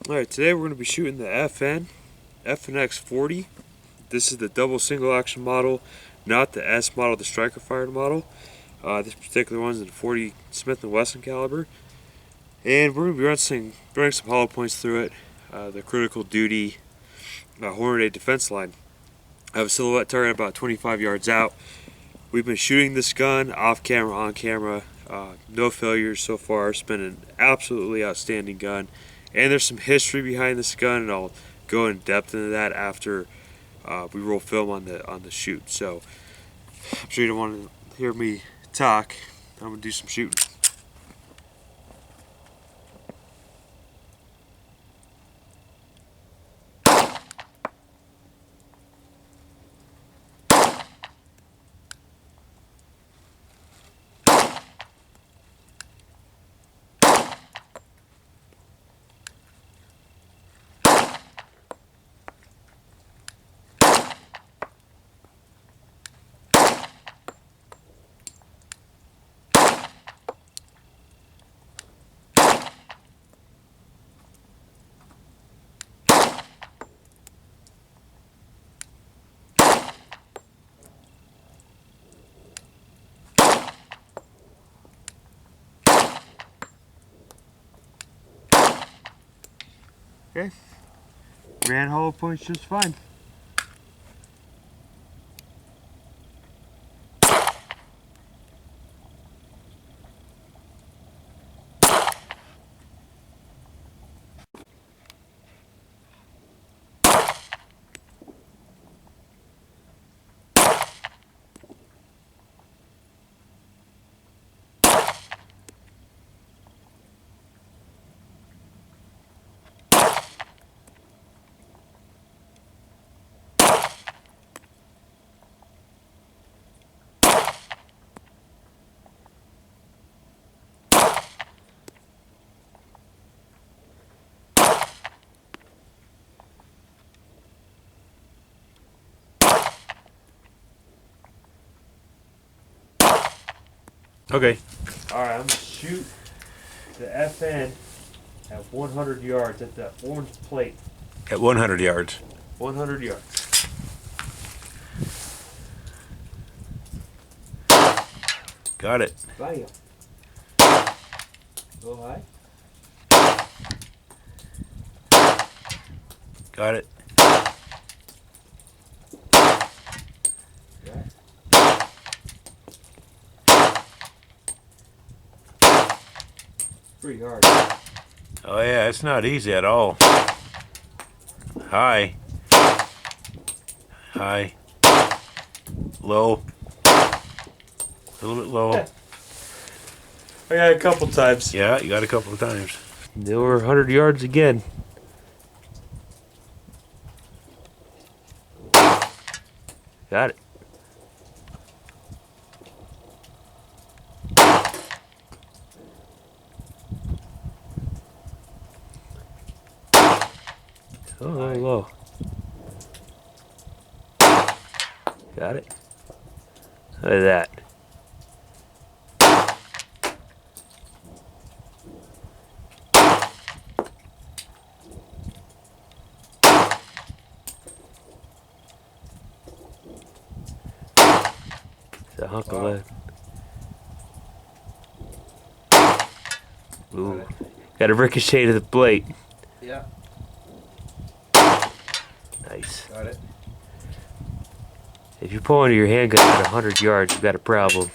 Alright, today we're going to be shooting the Fnx 40. This is the double single action model, not the S model, the striker fired model. This particular one's in the 40 Smith & Wesson caliber. And we're going to be running some hollow points through it. The critical duty Hornady defense line. I have a silhouette target about 25 yards out. We've been shooting this gun off camera, on camera. No failures so far. It's been an absolutely outstanding gun. And there's some history behind this gun, and I'll go in depth into that after we roll film on the shoot. So I'm sure you don't want to hear me talk. I'm gonna do some shooting. Okay, ran hollow points just fine. Okay. Alright, I'm gonna shoot the FN at 100 yards at that orange plate. At 100 yards. 100 yards. Got it. Bam. Go high. Got it. Yeah. Pretty hard. Oh yeah, it's not easy at all. High. High. Low. A little bit low. I got a couple times. Yeah, you got a couple of times. They were 100 yards again. Got it. Oh, a little low. Got it. Look at that. It's a hunk of lead. Ooh. Got a ricochet to the plate. Yeah. Nice. Got it. If you're pulling your handgun at 100 yards, you've got a problem.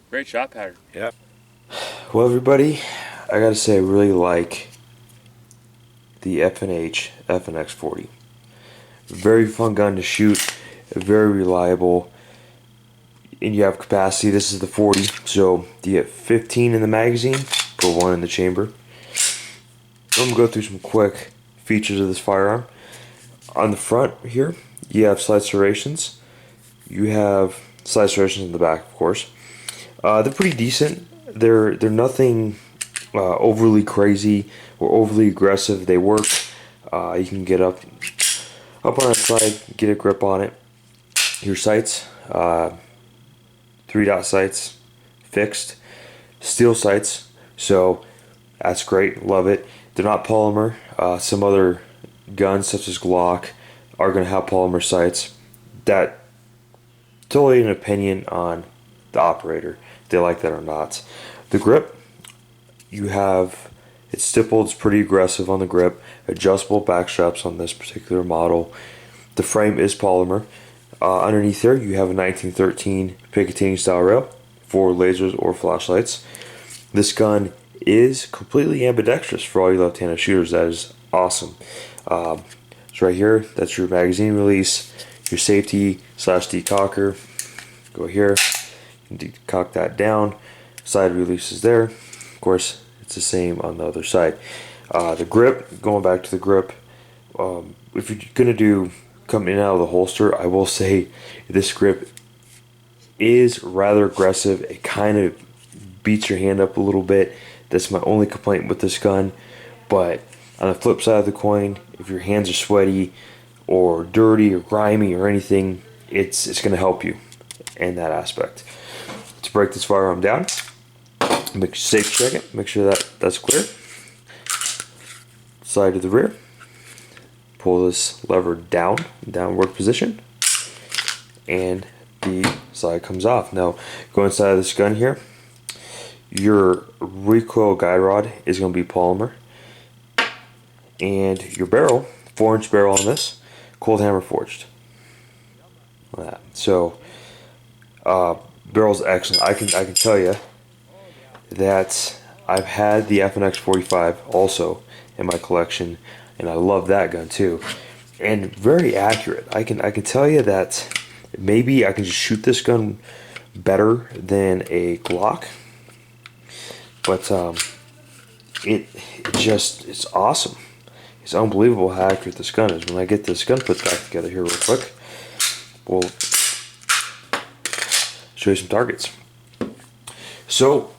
Great shot pattern. Yep. Well, everybody, I gotta say, I really like the Fnx 40. Very fun gun to shoot, very reliable. and you have capacity. This is the 40, so you get 15 in the magazine, put 1 in the chamber. I'm gonna go through some quick features of this firearm. On the front here, you have slide serrations. You have slide serrations in the back, of course. They're pretty decent. They're nothing overly crazy or overly aggressive. They work. You can get up on that side, get a grip on it. Your sights, 3-dot sights, fixed, steel sights. So that's great. Love it. They're not polymer. Some other guns, such as Glock, are going to have polymer sights. That totally an opinion on the operator. If they like that or not. The grip, you have it's stippled. It's pretty aggressive on the grip. Adjustable back straps on this particular model. The frame is polymer. Underneath there, you have a 1913 Picatinny style rail for lasers or flashlights. This gun is completely ambidextrous for all you left-handed shooters. That is awesome. So right here, that's your magazine release, your safety / decocker. Go here, decock that down. Side release is there. Of course, it's the same on the other side. The grip, going back to the grip, if you're gonna do come in and out of the holster, I will say this grip is rather aggressive. It kind of beats your hand up a little bit. That's my only complaint with this gun. But on the flip side of the coin, if your hands are sweaty or dirty or grimy or anything, it's going to help you in that aspect. To break this firearm down, make safe check it. Make sure that that's clear. Side to the rear. Pull this lever down, downward position, and the side comes off. Now, go inside of this gun here. Your recoil guide rod is going to be polymer, and your barrel, 4-inch barrel on this, cold hammer forged. So, barrel's excellent. I can tell you that I've had the Fnx 45 also in my collection, and I love that gun too, and very accurate. I can tell you that maybe I can just shoot this gun better than a Glock, but it's awesome. It's unbelievable how accurate this gun is. When I get this gun put back together here real quick, we'll show you some targets. So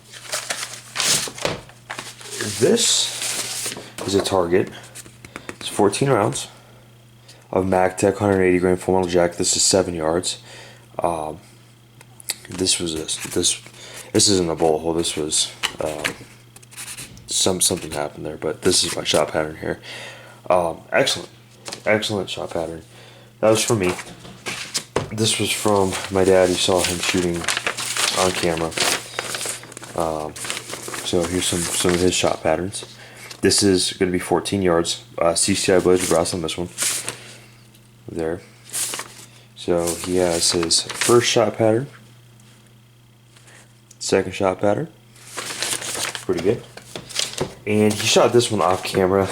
this is a target. It's 14 rounds of MagTech 180 grain full metal jacket. This is 7 yards. This isn't a bullet hole. This was something happened there, but this is my shot pattern here. Excellent shot pattern. That was for me. This was from my dad. You saw him shooting on camera. So here's some of his shot patterns. This is going to be 14 yards. CCI Blazer brass on this one. There. So he has his first shot pattern, second shot pattern. Pretty good. And he shot this one off camera.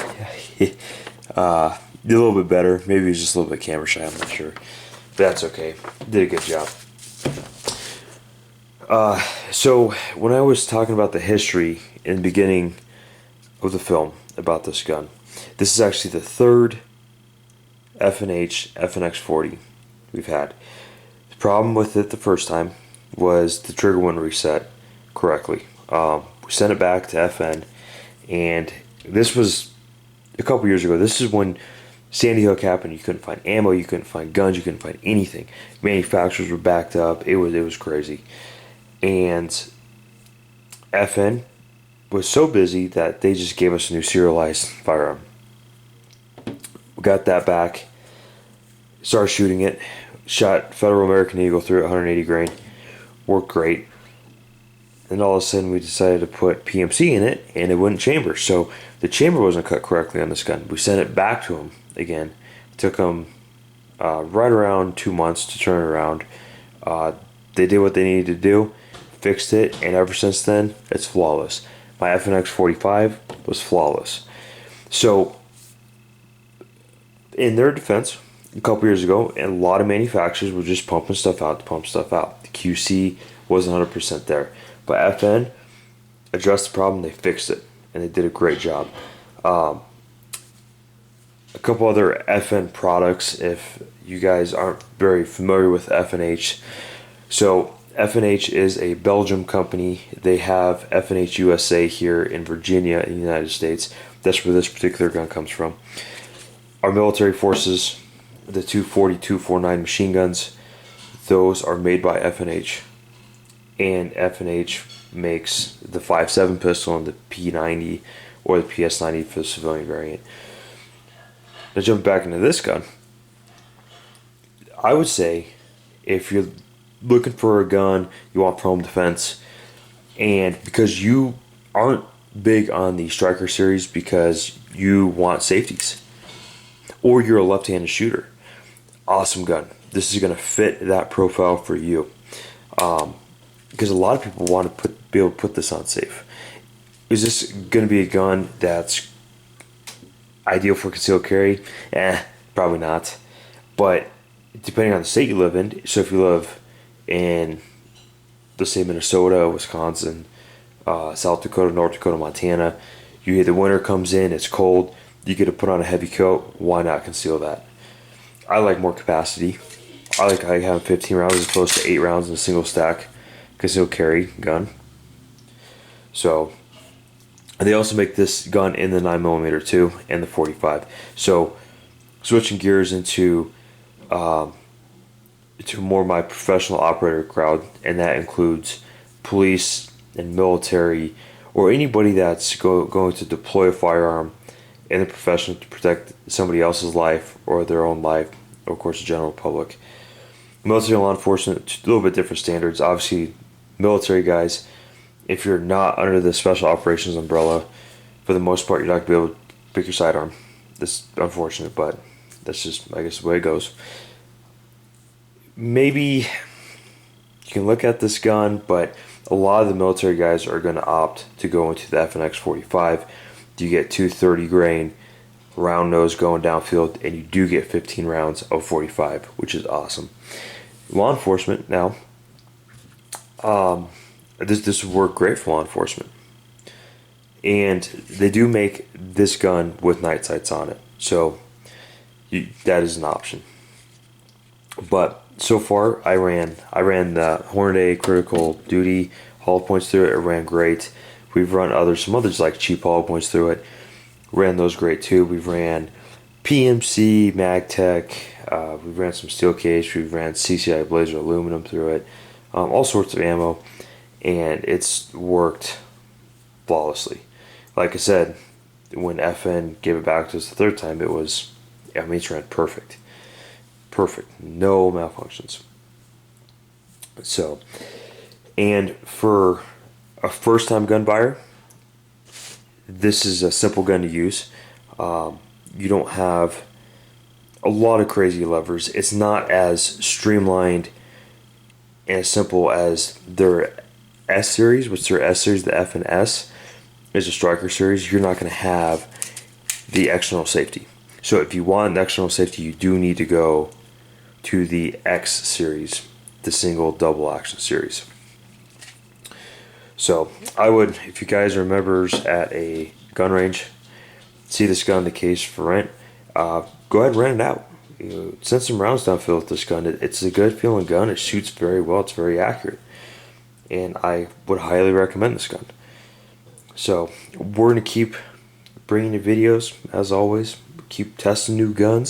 A little bit better. Maybe he's just a little bit camera shy. I'm not sure. But that's okay. Did a good job. So when I was talking about the history in the beginning of the film about this gun, this is actually the third Fnx 40 we've had. The problem with it the first time was the trigger wouldn't reset correctly. We sent it back to FN, and this was a couple years ago. This is when Sandy Hook happened. You couldn't find ammo, you couldn't find guns, you couldn't find anything. Manufacturers were backed up. It was crazy. And FN was so busy that they just gave us a new serialized firearm. We got that back, started shooting it, shot Federal American Eagle through 180 grain, worked great. And all of a sudden we decided to put PMC in it, and it wouldn't chamber. So the chamber wasn't cut correctly on this gun. We sent it back to them again. It took them right around 2 months to turn it around. They did what they needed to do, fixed it, and ever since then, it's flawless. My Fnx 45 was flawless. So, in their defense, a couple years ago, a lot of manufacturers were just pumping stuff out to pump stuff out. The QC wasn't 100% there. But FN addressed the problem, they fixed it, and they did a great job. A couple other FN products, if you guys aren't very familiar with FNH. So FNH is a Belgium company. They have FNH USA here in Virginia in the United States. That's where this particular gun comes from. Our military forces, the 240, 249 machine guns, those are made by FNH. And FNH makes the 5.7 pistol and the P90 or the PS90 for the civilian variant. Now jumping back into this gun, I would say if you're looking for a gun you want for home defense, and because you aren't big on the Striker series because you want safeties, or you're a left-handed shooter, awesome gun. This is going to fit that profile for you, because a lot of people want to be able to put this on safe. Is this going to be a gun that's ideal for concealed carry? Probably not. But depending on the state you live in, so if you live in, let's say, Minnesota, Wisconsin, South Dakota, North Dakota, Montana, the winter comes in, it's cold, you get to put on a heavy coat, why not conceal that? I like more capacity. I like having 15 rounds as opposed to 8 rounds in a single stack concealed carry gun. So, and they also make this gun in the 9mm too, and the 45. So, switching gears into to more my professional operator crowd, and that includes police and military, or anybody that's going to deploy a firearm in the profession to protect somebody else's life or their own life, or of course the general public. Military law enforcement, a little bit different standards. Obviously, military guys, if you're not under the special operations umbrella, for the most part, you're not going to be able to pick your sidearm. That's unfortunate, but that's just, I guess, the way it goes. Maybe you can look at this gun, but a lot of the military guys are going to opt to go into the Fnx 45. You get 230 grain round nose going downfield, and you do get 15 rounds of 45, which is awesome. Law enforcement now, this would work great for law enforcement, and they do make this gun with night sights on it, so that is an option. But so far, I ran the Hornady Critical Duty hollow points through it. It ran great. We've run some others like cheap hollow points through it. Ran those great too. We've ran PMC, MagTech. We've ran some steel cage. We've ran CCI Blazer aluminum through it. All sorts of ammo, and it's worked flawlessly. Like I said, when FN gave it back to us the third time, it's ran perfect. Perfect. No malfunctions. So, and for a first-time gun buyer, this is a simple gun to use. You don't have a lot of crazy levers. It's not as streamlined and simple as their S series, which their S series, the F and S, is a Striker series. You're not going to have the external safety. So if you want an external safety, you do need to go to the X series, the single double action series. So I would, if you guys are members at a gun range, see this gun in the case for rent, go ahead and rent it out. Send some rounds downfield with this gun. It's a good feeling gun. It shoots very well. It's very accurate, and I would highly recommend this gun. So we're going to keep bringing you videos, as always. Keep testing new guns.